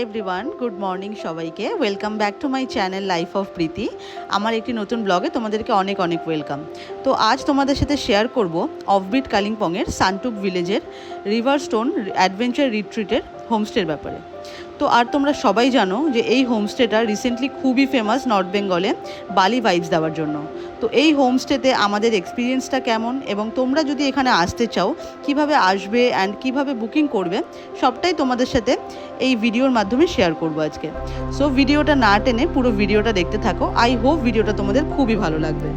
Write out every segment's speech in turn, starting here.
Everyone, good morning সবাইকে। Welcome back to my channel life of Preeti. আমার একটি নতুন ব্লগে তোমাদেরকে অনেক অনেক ওয়েলকাম। তো আজ তোমাদের সাথে শেয়ার করব অফবিট কালিম্পংয়ের সান্টুক ভিলেজের রিভার স্টোন অ্যাডভেঞ্চার রিট্রিটের হোমস্টের ব্যাপারে। তো আর তোমরা সবাই জানো যে এই হোমস্টেটা রিসেন্টলি খুবই ফেমাস নর্থ বেঙ্গলে বালি ভাইবস দেওয়ার জন্য। তো এই হোমস্টেতে আমাদের এক্সপিরিয়েন্সটা কেমন এবং তোমরা যদি এখানে আসতে চাও কিভাবে আসবে অ্যান্ড কিভাবে বুকিং করবে সবটাই তোমাদের সাথে এই ভিডিওর মাধ্যমে শেয়ার করব আজকে। সো ভিডিওটা না টেনে পুরো ভিডিওটা দেখতে থাকো। আই হোপ ভিডিওটা তোমাদের খুবই ভালো লাগবে।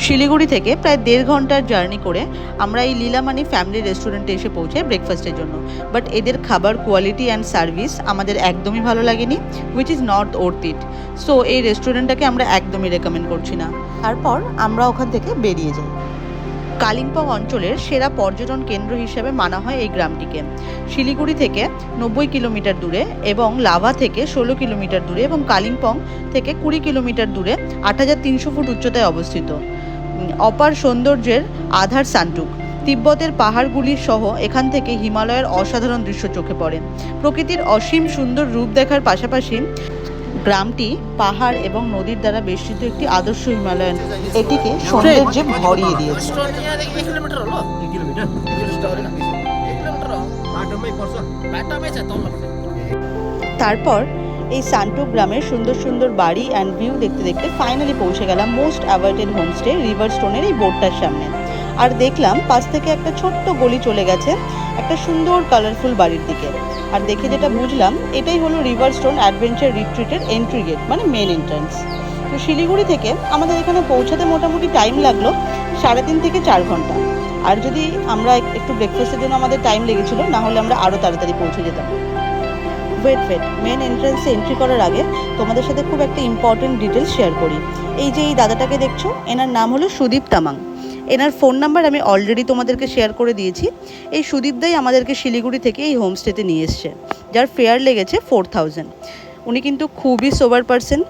শিলিগুড়ি থেকে প্রায় 1.5 ঘন্টার জার্নি করে আমরা এই লীলামানি ফ্যামিলি রেস্টুরেন্টে এসে পৌঁছাই ব্রেকফাস্টের জন্য। বাট এদের খাবার কোয়ালিটি অ্যান্ড সার্ভিস আমাদের একদমই ভালো লাগেনি, which is not worth it. So এই রেস্টুরেন্টটাকে আমরা একদমই রেকমেন্ড করছি না। তারপর আমরা ওখান থেকে বেরিয়ে যাই। কালিম্পং অঞ্চলের সেরা পর্যটন কেন্দ্র হিসেবে মানা হয় এই গ্রামটিকে। শিলিগুড়ি থেকে 90 কিলোমিটার দূরে এবং লাভা থেকে 16 কিলোমিটার দূরে এবং কালিম্পং থেকে 20 কিলোমিটার দূরে 8300 ফুট উচ্চতায় অবস্থিত। অপার সৌন্দর্যের আধার সান্টুক, তিব্বতের পাহাড়গুলির সহ এখান থেকে হিমালয়ের অসাধারণ দৃশ্য চোখে পড়ে। প্রকৃতির অসীম সুন্দর রূপ দেখার পাশাপাশি গ্রামটি পাহাড় এবং নদীর দ্বারা বেষ্টিত একটি আদর্শ হিমালয়ান এটিকে সৌন্দর্যে ভরিয়ে দিয়েছে। তারপর এই সান্টুক গ্রামের সুন্দর সুন্দর বাড়ি অ্যান্ড ভিউ দেখতে দেখতে ফাইনালি পৌঁছে গেলাম মোস্ট অ্যাভার্টেড হোমস্টে রিভার স্টোনের এই বোর্ডটার সামনে। আর দেখলাম পাশ থেকে একটা ছোট্ট গলি চলে গেছে একটা সুন্দর কালারফুল বাড়ির দিকে। আর দেখে যেটা বুঝলাম এটাই হলো রিভার স্টোন অ্যাডভেঞ্চার রিট্রিটের এন্ট্রি গেট, মানে মেন এন্ট্রান্স। তো শিলিগুড়ি থেকে আমাদের এখানে পৌঁছাতে মোটামুটি টাইম লাগলো 3.5 থেকে 4 ঘন্টা। আর যদি আমরা একটু ব্রেকফাস্টের জন্য আমাদের টাইম লেগেছিল, না হলে আমরা আরও তাড়াতাড়ি পৌঁছে যেতাম। ওয়েট মেন এন্ট্রান্সে এন্ট্রি করার আগে তোমাদের সাথে খুব একটা ইম্পর্টেন্ট ডিটেলস শেয়ার করি। এই যে এই দাদাটাকে দেখছো, এনার নাম হলো সুদীপ তামাং। এনার ফোন নাম্বার আমি অলরেডি তোমাদেরকে শেয়ার করে দিয়েছি। এই সুদীপদাই আমাদেরকে শিলিগুড়ি থেকে এই হোমস্টেতে নিয়ে এসছে, যার ফেয়ার লেগেছে 4000। উনি কিন্তু খুবই সোবার পারসন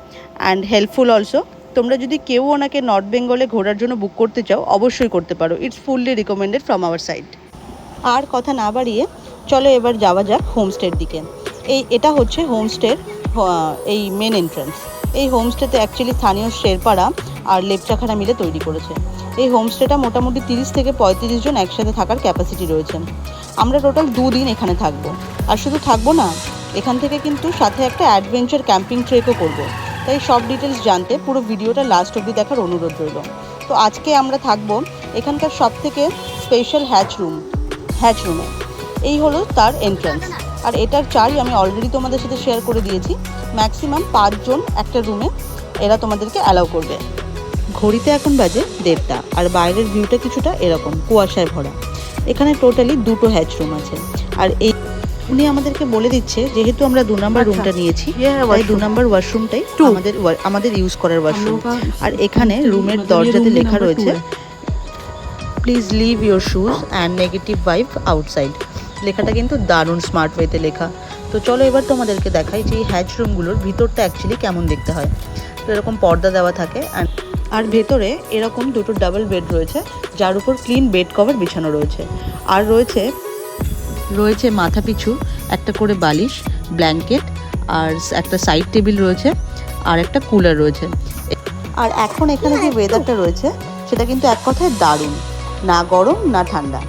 অ্যান্ড হেল্পফুল অলসো। তোমরা যদি কেউ ওনাকে নর্থ বেঙ্গলে ঘোরার জন্য বুক করতে চাও অবশ্যই করতে পারো। It's fully recommended from our side. আর কথা না বাড়িয়ে চলো এবার যাওয়া যাক হোমস্টের দিকে। এটা হচ্ছে হোমস্টের এই মেন এন্ট্রান্স। এই হোমস্টেতে অ্যাকচুয়ালি স্থানীয় শেরপাড়া আর লেপচাখানা মিলে তৈরি করেছে। এই হোমস্টেটা মোটামুটি 30 থেকে 35 জন একসাথে থাকার ক্যাপাসিটি রয়েছে। আমরা টোটাল 2 দিন এখানে থাকবো। আর শুধু থাকবো না, এখান থেকে কিন্তু সাথে একটা অ্যাডভেঞ্চার ক্যাম্পিং ট্রেকও করবো। তাই সব ডিটেলস জানতে পুরো ভিডিওটা লাস্ট অবধি দেখার অনুরোধ রইল। তো আজকে আমরা থাকবো এখানকার সব থেকে স্পেশাল হ্যাচ রুমে। এই হলো তার এন্ট্রান্স। আর এটার চার্জ আমি অলরেডি তোমাদের সাথে শেয়ার করে দিয়েছি। ম্যাক্সিমাম 5 জন একটা রুমে এরা তোমাদেরকে অ্যালাউ করবে। ঘড়িতে এখন বাজে 1:30 আর বাইরের ভিউটা কিছুটা এরকম কুয়াশায় ভরা। এখানে টোটালি 2টো হ্যাচ রুম আছে। আর এই উনি আমাদেরকে বলে দিচ্ছে যেহেতু আমরা 2 নম্বর রুমটা নিয়েছি, তাই 2 নম্বর ওয়াশরুমটাই আমাদের ইউজ করার ওয়াশরুম। আর এখানে রুমের দরজাতে লেখা রয়েছে please leave your shoes and negative vibe outside. লেখাটা কিন্তু দারুণ স্মার্ট ওয়েতে লেখা। তো চলো এবার তোমাদেরকে দেখাই যে এই হ্যাচ রুমগুলোর ভিতরটা অ্যাকচুয়ালি কেমন দেখতে হয়। তো এরকম পর্দা দেওয়া থাকে আর ভেতরে এরকম 2টো ডাবল বেড রয়েছে, যার উপর ক্লিন বেড কভার বিছানো রয়েছে। আর রয়েছে মাথা পিছু একটা করে বালিশ, ব্ল্যাঙ্কেট, আর একটা সাইড টেবিল রয়েছে, আর একটা কুলার রয়েছে। আর এখন এখানে যে ওয়েদারটা রয়েছে সেটা কিন্তু এক কথায় দারুণ, না গরম না ঠান্ডা।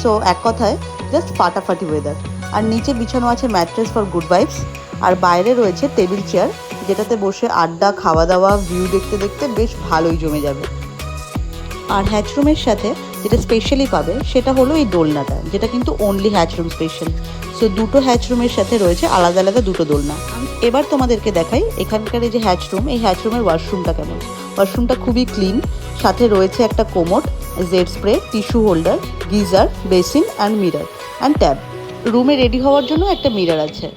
সো এক কথায় জাস্ট ফাটাফাটি ওয়েদার। আর নিচে বিছানো আছে ম্যাট্রেস ফর গুড ভাইবস। আর বাইরে রয়েছে টেবিল চেয়ার, যেটাতে বসে আড্ডা, খাওয়া দাওয়া, ভিউ দেখতে দেখতে বেশ ভালোই জমে যাবে। আর হ্যাচরুমের সাথে যেটা স্পেশালি পাবে সেটা হলো এই দোলনাটা, যেটা কিন্তু অনলি হ্যাচরুম স্পেশাল। সো 2টো হ্যাচরুমের সাথে রয়েছে আলাদা আলাদা 2টো দোলনা। এবার তোমাদেরকে দেখাই এখানকার এই যে হ্যাচরুম, এই হ্যাচরুমের ওয়াশরুমটা কেমন। ওয়াশরুমটা খুবই ক্লিন, সাথে রয়েছে একটা commode, Z spray, tissue holder, geyser, basin and mirror and tab. রুমে রেডি হওয়ার জন্য একটা মিরর আছে।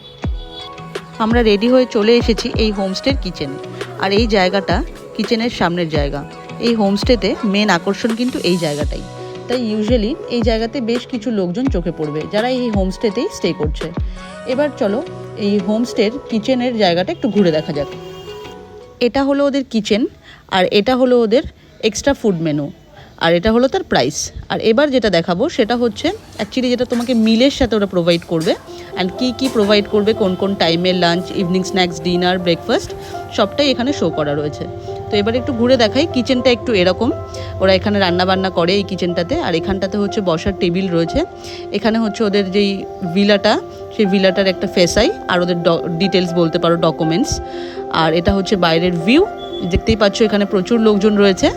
আমরা রেডি হয়ে চলে এসেছি এই হোমস্টের কিচেনে। আর এই জায়গাটা কিচেনের সামনের জায়গা। এই হোমস্টেতে মেন আকর্ষণ কিন্তু এই জায়গাটাই। তাই ইউজুয়ালি এই জায়গাতে বেশ কিছু লোকজন চোখে পড়বে যারা এই হোমস্টেতেই স্টে করছে। এবার চলো এই হোমস্টের কিচেনের জায়গাটা একটু ঘুরে দেখা যাক। এটা হলো ওদের কিচেন আর এটা হলো ওদের এক্সট্রা ফুড মেনু। আর এটা হলো তার প্রাইস। আর এবার যেটা দেখাবো সেটা হচ্ছে অ্যাকচুয়ালি যেটা তোমাকে মিলের সাথে ওরা প্রোভাইড করবে, অ্যান্ড কী প্রোভাইড করবে, কোন কোন টাইমে lunch, evening snacks, dinner, breakfast সবটাই এখানে শো করা রয়েছে। তো এবার একটু ঘুরে দেখাই। কিচেনটা একটু এরকম, ওরা এখানে রান্নাবান্না করে এই কিচেনটাতে। আর এখানটাতে হচ্ছে বসার টেবিল রয়েছে। এখানে হচ্ছে ওদের যেই ভিলাটা, সেই ভিলাটার একটা ফেসাই আর ওদের ডিটেলস বলতে পারো, ডকুমেন্টস। আর এটা হচ্ছে বাইরের ভিউ, দেখতেই পাচ্ছ এখানে প্রচুর লোকজন রয়েছে।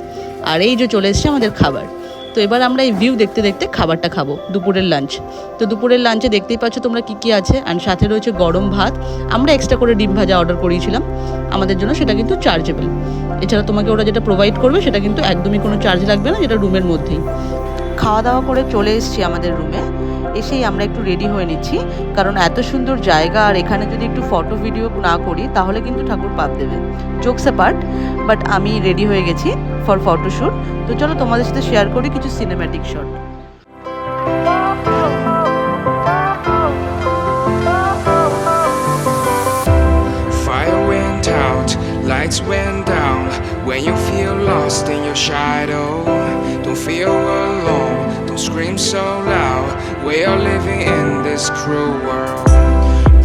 আর এই যে চলে এসছে আমাদের খাবার। তো এবার আমরা এই ভিউ দেখতে দেখতে খাবারটা খাবো, দুপুরের লাঞ্চ। তো দুপুরের লাঞ্চে দেখতেই পাচ্ছ তোমরা কী আছে, অ্যান্ড সাথে রয়েছে গরম ভাত। আমরা এক্সট্রা করে ডিম ভাজা অর্ডার করিয়েছিলাম আমাদের জন্য, সেটা কিন্তু চার্জেবল। এছাড়া তোমাকে ওরা যেটা প্রোভাইড করবে সেটা কিন্তু একদমই কোনো চার্জ লাগবে না, যেটা রুমের মধ্যেই। খাওয়া দাওয়া করে চলে এসেছি আমাদের রুমে। এসেই আমরা একটু রেডি হয়ে নিচ্ছি, কারণ এত সুন্দর জায়গা আর এখানে যদি একটু ফটো ভিডিও না করি তাহলে কিন্তু ঠাকুর পাপ দেবে। জোকস অ্যাপার্ট, বাট আমি রেডি হয়ে গেছি ফর ফটোশ্যুট। তো চলো তোমাদের সাথে শেয়ার করি কিছু cinematic shot. Fire went out, lights went down. When you feel lost in your shadow, don't feel alone, don't scream so loud. We are living in this cruel world,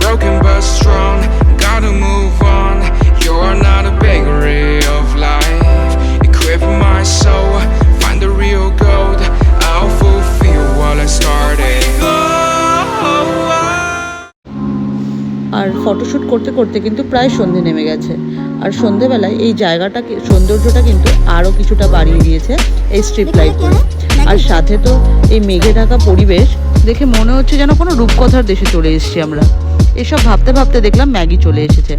broken but strong, gotta move on. You're not a bakery of life, equip my soul, find the real gold. I'll fulfill what I started. আর photoshoot করতে করতে কিন্তু প্রায় সন্ধে নেমে গেছে। আর সন্ধেবেলায় এই জায়গাটাকে সৌন্দর্যটা কিন্তু আরও কিছুটা বাড়িয়ে দিয়েছে এই স্ট্রিট লাইটগুলো। আর সাথে তো এই মেঘে ঢাকা পরিবেশ দেখে মনে হচ্ছে যেন কোনো রূপকথার দেশে চলে এসেছি আমরা। এসব ভাবতে ভাবতে দেখলাম ম্যাগি চলে এসেছে।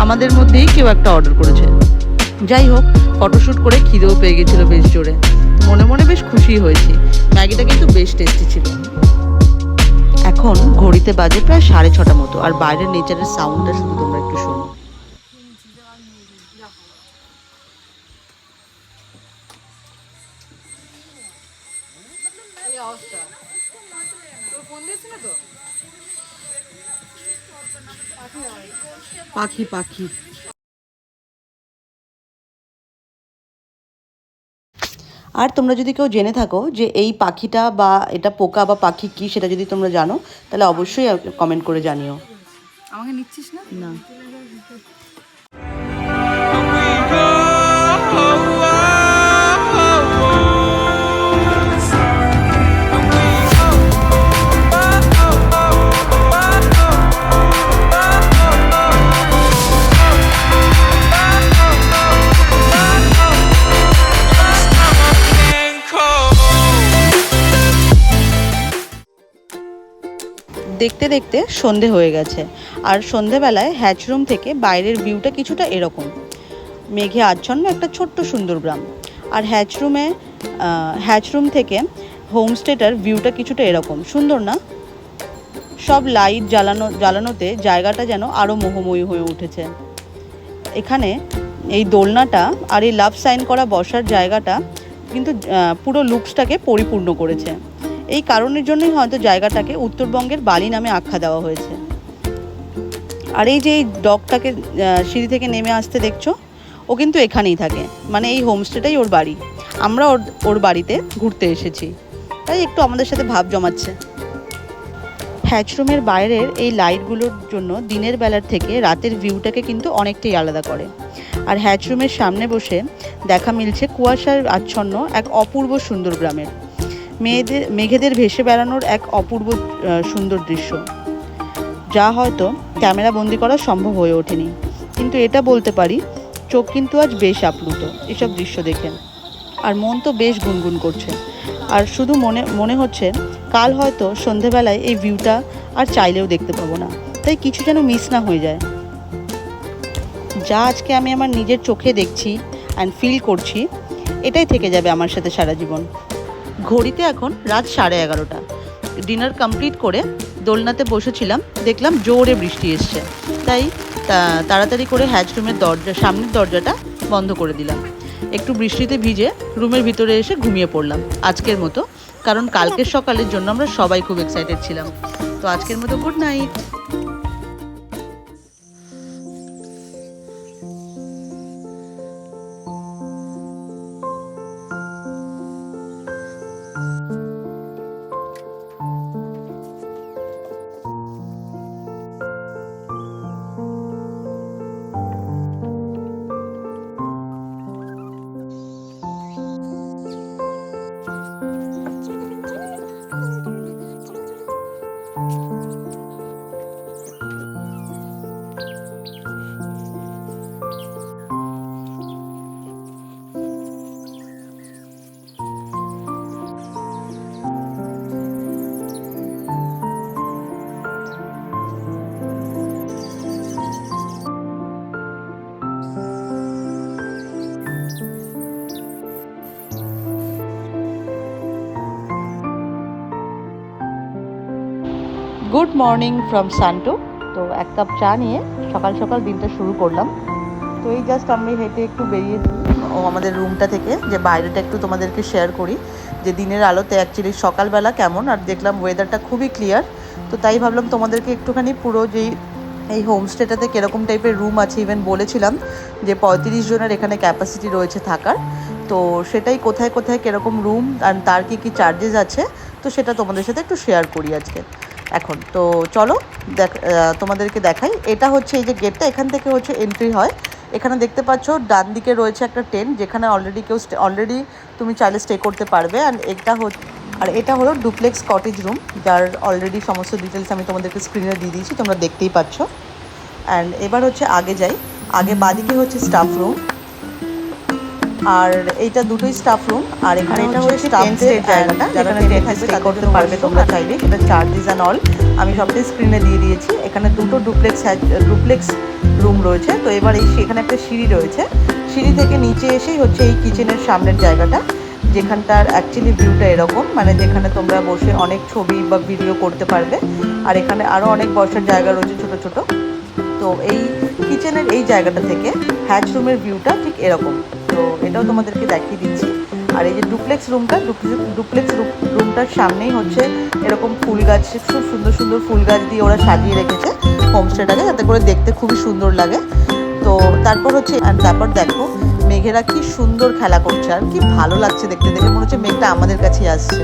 আমাদের মধ্যেই কেউ একটা অর্ডার করেছে। যাই হোক, ফটোশ্যুট করে খিদেও পেয়ে গেছিলো বেশ জোরে। মনে মনে বেশ খুশি হয়েছি। ম্যাগিটা কিন্তু বেশ টেস্টি ছিল। এখন ঘড়িতে বাজে প্রায় 6:30 মতো, আর বাইরের নেচারের সাউন্ডটা শুধু তোমরা একটু শোনো। পাখি পাখি আর তোমরা যদি কেউ জেনে থাকো যে এই পাখিটা বা এটা পোকা বা পাখি কি, সেটা যদি তোমরা জানো তাহলে অবশ্যই কমেন্ট করে জানিও। আমাকে নিচ্ছিস না? না। দেখতে দেখতে সন্ধে হয়ে গেছে। আর সন্ধেবেলায় হ্যাচরুম থেকে বাইরের ভিউটা কিছুটা এরকম, মেঘে আচ্ছন্ন একটা ছোট্ট সুন্দর গ্রাম। আর হ্যাচরুম থেকে হোমস্টেটার ভিউটা কিছুটা এরকম সুন্দর না? সব লাইট জ্বালানোতে জায়গাটা যেন আরও মোহময়ী হয়ে উঠেছে। এখানে এই দোলনাটা আর এই লাভ সাইন করা বসার জায়গাটা কিন্তু পুরো লুকসটাকে পরিপূর্ণ করেছে। এই কারণের জন্যই হয়তো জায়গাটাকে উত্তরবঙ্গের বালি নামে আখ্যা দেওয়া হয়েছে। আর এই যে এই ডগটাকে সিঁড়ি থেকে নেমে আসতে দেখছো, ও কিন্তু এখানেই থাকে, মানে এই হোমস্টেটাই ওর বাড়ি। আমরা ওর বাড়িতে ঘুরতে এসেছি, তাই একটু আমাদের সাথে ভাব জমাচ্ছে। হ্যাচরুমের বাইরের এই লাইটগুলোর জন্য দিনের বেলার থেকে রাতের ভিউটাকে কিন্তু অনেকটাই আলাদা করে। আর হ্যাচরুমের সামনে বসে দেখা মিলছে কুয়াশার আচ্ছন্ন এক অপূর্ব সুন্দর গ্রামের মেঘেদের ভেসে বেড়ানোর এক অপূর্ব সুন্দর দৃশ্য, যা হয়তো ক্যামেরা বন্দি করা সম্ভব হয়ে ওঠেনি। কিন্তু এটা বলতে পারি, চোখ কিন্তু আজ বেশ আপ্লুত এসব দৃশ্য দেখে। আর মন তো বেশ গুনগুন করছে। আর শুধু মনে হচ্ছে কাল হয়তো সন্ধেবেলায় এই ভিউটা আর চাইলেও দেখতে পাবো না, তাই কিছু যেন মিস না হয়ে যায়। যা আজকে আমি আমার নিজের চোখে দেখছি অ্যান্ড ফিল করছি, এটাই থেকে যাবে আমার সাথে সারা জীবন। ঘড়িতে এখন রাত 11:30। ডিনার কমপ্লিট করে দোলনাতে বসেছিলাম, দেখলাম জোরে বৃষ্টি এসছে, তাই তাড়াতাড়ি করে হ্যাচরুমের সামনের দরজাটা বন্ধ করে দিলাম। একটু বৃষ্টিতে ভিজে রুমের ভিতরে এসে ঘুমিয়ে পড়লাম আজকের মতো, কারণ কালকের সকালের জন্য আমরা সবাই খুব এক্সাইটেড ছিলাম। তো আজকের মতো good night. Good morning from সান্টো। তো এক কাপ চা নিয়ে সকাল সকাল দিনটা শুরু করলাম। তো এই জাস্ট আমি হেঁটে একটু বেরিয়েছি আমাদের রুমটা থেকে, যে বাইরেটা একটু তোমাদেরকে শেয়ার করি যে দিনের আলোতে অ্যাকচুয়ালি সকালবেলা কেমন। আর দেখলাম ওয়েদারটা খুবই ক্লিয়ার, তো তাই ভাবলাম তোমাদেরকে একটুখানি পুরো যেই এই হোমস্টেটাতে কীরকম টাইপের রুম আছে, ইভেন বলেছিলাম যে 35 জনের এখানে ক্যাপাসিটি রয়েছে থাকার। তো সেটাই কোথায় কোথায় কীরকম রুম আর তার কী চার্জেস আছে, তো সেটা তোমাদের সাথে একটু শেয়ার করি আজকে এখন। তো চলো তোমাদেরকে দেখাই। এটা হচ্ছে এই যে গেটটা, এখান থেকে হচ্ছে এন্ট্রি হয়। এখানে দেখতে পাচ্ছ ডান দিকে রয়েছে একটা টেন্ট, যেখানে অলরেডি তুমি চাইলে স্টে করতে পারবে। আর এটা হলো ডুপ্লেক্স কটেজ রুম, যার অলরেডি সমস্ত ডিটেলস আমি তোমাদেরকে স্ক্রিনে দিয়ে দিয়েছি, তোমরা দেখতেই পাচ্ছ। অ্যান্ড এবার হচ্ছে আগে যাই। আগে বাদিকে হচ্ছে স্টাফ রুম, আর এইটা দুটোই স্টাফ রুম। আর এখানে এটা হচ্ছে স্টাফদের জায়গাটা, যেখানে টেন্টে স্টে করতে পারবে তোমরা চাইলে। এটা চার্জেস অ্যান্ড অল আমি সবটাই স্ক্রিনে দিয়ে দিয়েছি। এখানে দুটো ডুপ্লেক্স রুম রয়েছে। তো এবার এখানে একটা সিঁড়ি রয়েছে, সিঁড়ি থেকে নিচে এসেই হচ্ছে এই কিচেনের সামনের জায়গাটা, যেখানটার অ্যাকচুয়ালি ভিউটা এরকম, মানে যেখানে তোমরা বসে অনেক ছবি বা ভিডিও করতে পারবে। আর এখানে আরও অনেক বসার জায়গা রয়েছে ছোটো ছোটো। তো এই কিচেনের এই জায়গাটা থেকে হ্যাচ রুমের ভিউটা ঠিক এরকম। তো এটাও তোমাদেরকে দেখিয়ে দিচ্ছি। আর এই যে ডুপ্লেক্স রুমটার সামনেই হচ্ছে এরকম ফুল গাছ, খুব সুন্দর সুন্দর ফুল গাছ দিয়ে ওরা সাজিয়ে রেখেছে হোমস্টেটাকে, যাতে করে দেখতে খুবই সুন্দর লাগে। তো তারপর দেখো মেঘেরা কি সুন্দর খেলা করছে, আর কি ভালো লাগছে দেখতে মনে হচ্ছে মেঘটা আমাদের কাছেই আসছে।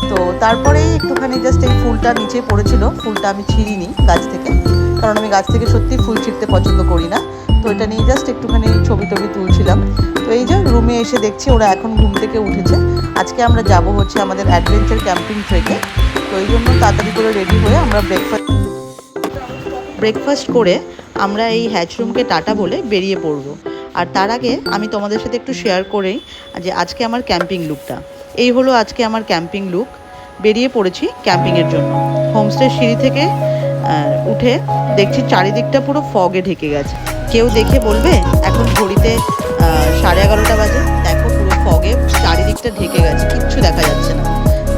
তো তারপরেই একটুখানি জাস্ট এই ফুলটা নিচে পড়েছিল, ফুলটা আমি ছিঁড়িনি গাছ থেকে, কারণ আমি গাছ থেকে সত্যি ফুল ছিঁড়তে পছন্দ করি না। তো এটা নিয়ে জাস্ট একটুখানি ছবি তুলছিলাম। তো এই যে রুমে এসে দেখছি ওরা এখন ঘুম থেকে উঠেছে। আজকে আমরা যাব হচ্ছে আমাদের অ্যাডভেঞ্চার ক্যাম্পিং ট্রেকে। তো এই জন্য তাড়াতাড়ি করে রেডি হয়ে আমরা ব্রেকফাস্ট করে আমরা এই হ্যাচ রুমকে টাটা বলে বেরিয়ে পড়বো। আর তার আগে আমি তোমাদের সাথে একটু শেয়ার করেই যে আজকে আমার ক্যাম্পিং লুকটা এই হলো। আজকে আমার ক্যাম্পিং লুক, বেরিয়ে পড়েছি ক্যাম্পিংয়ের জন্য। হোমস্টে সিঁড়ি থেকে উঠে দেখছি চারিদিকটা পুরো ফগে ঢেকে গেছে। কেউ দেখে বলবে এখন ঘড়িতে 11:30 বাজে, দেখো পুরো ফগে চারিদিকটা ঢেকে গেছে, কিচ্ছু দেখা যাচ্ছে না।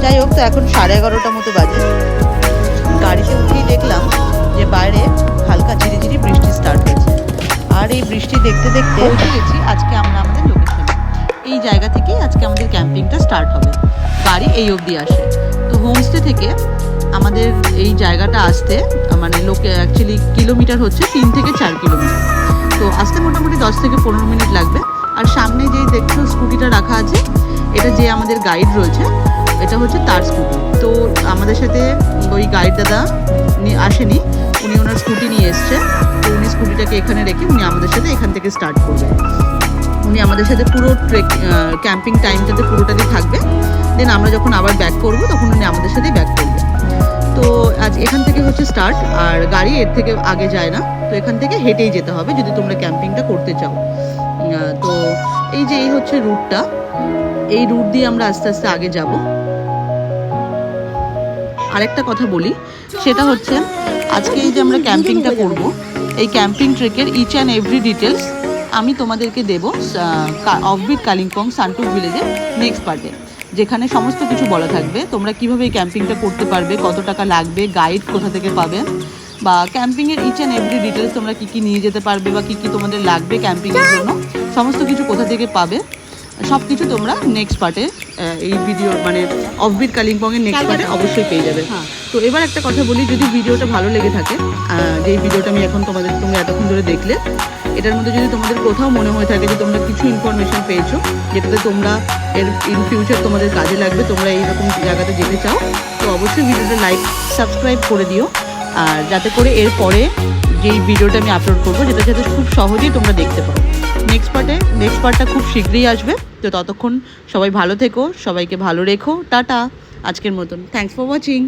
যাই হোক, তো এখন 11:30 মতো বাজে। গাড়িতে উঠেই দেখলাম যে বাইরে হালকা ঝিরিঝিরি বৃষ্টি স্টার্ট হয়েছে। আর এই বৃষ্টি দেখতে পৌঁছে গেছি আজকে আমরা আমাদের লোকেশনে। এই জায়গা থেকেই আজকে আমাদের ক্যাম্পিংটা স্টার্ট হবে। গাড়ি এই অবধি আসে। তো হোমস্টে থেকে আমাদের এই জায়গাটা আসতে মানে অ্যাকচুয়ালি কিলোমিটার হচ্ছে 3 থেকে 4 কিলোমিটার। তো আসতে মোটামুটি 10 থেকে 15 মিনিট লাগবে। আর সামনে যেই দেখছো স্কুটিটা রাখা আছে, এটা যে আমাদের গাইড রয়েছে, এটা হচ্ছে তার স্কুটি। তো আমাদের সাথে ওই গাইড দাদা আসেনি, উনি ওনার স্কুটি নিয়ে এসছে। তো উনি স্কুটিটাকে এখানে রেখে উনি আমাদের সাথে এখান থেকে স্টার্ট করবেন। উনি আমাদের সাথে পুরো ক্যাম্পিং টাইমটাতে পুরোটাতেই থাকবে। দেন আমরা যখন আবার ব্যাক করবো তখন উনি আমাদের সাথেই ব্যাক করবে। তো আজ এখান থেকে হচ্ছে স্টার্ট, আর গাড়ি এর থেকে আগে যায় না। তো এখান থেকে হেঁটেই যেতে হবে যদি তোমরা ক্যাম্পিংটা করতে চাও। তো এই হচ্ছে রুটটা, এই রুট দিয়ে আমরা আস্তে আস্তে আগে যাব। আরেকটা কথা বলি, সেটা হচ্ছে আজকে এই যে আমরা ক্যাম্পিংটা করব, এই ক্যাম্পিং ট্রেকের ইচ অ্যান্ড এভরি ডিটেলস আমি তোমাদেরকে দেবো অফবিট কালিম্পং সান্টুক ভিলেজের নেক্সট পার্টে, যেখানে সমস্ত কিছু বলা থাকবে। তোমরা কীভাবে এই ক্যাম্পিংটা করতে পারবে, কত টাকা লাগবে, গাইড কোথা থেকে পাবে, বা ক্যাম্পিংয়ের ইচ অ্যান্ড এভরি ডিটেলস তোমরা কী কী নিয়ে যেতে পারবে বা কী কী তোমাদের লাগবে ক্যাম্পিংয়ের জন্য, সমস্ত কিছু কোথা থেকে পাবে, সব কিছু তোমরা নেক্সট পার্টে এই ভিডিও মানে অফবিট কালিম্পংয়ের নেক্সট পার্টে অবশ্যই পেয়ে যাবে। তো এবার একটা কথা বলি, যদি ভিডিওটা ভালো লেগে থাকে, যেই ভিডিওটা আমি এখন তোমরা এতক্ষণ ধরে দেখলে, এটার মধ্যে যদি তোমাদের কোথাও মনে হয়ে থাকে যে তোমরা কিছু ইনফরমেশন পেয়েছো যেটাতে তোমরা ইন ফিউচার তোমাদের কাজে লাগবে, তোমরা এইরকম জায়গাতে যেতে চাও, তো অবশ্যই ভিডিওটা লাইক সাবস্ক্রাইব করে দিও। আর যাতে করে এরপরে যেই ভিডিওটা আমি আপলোড করবো যেটা যাতে খুব সহজেই তোমরা দেখতে পাও। নেক্সট পার্টটা খুব শীঘ্রই আসবে। তো ততক্ষণ সবাই ভালো থেকো, সবাইকে ভালো রেখো, টাটা আজকের মতন। Thanks for watching.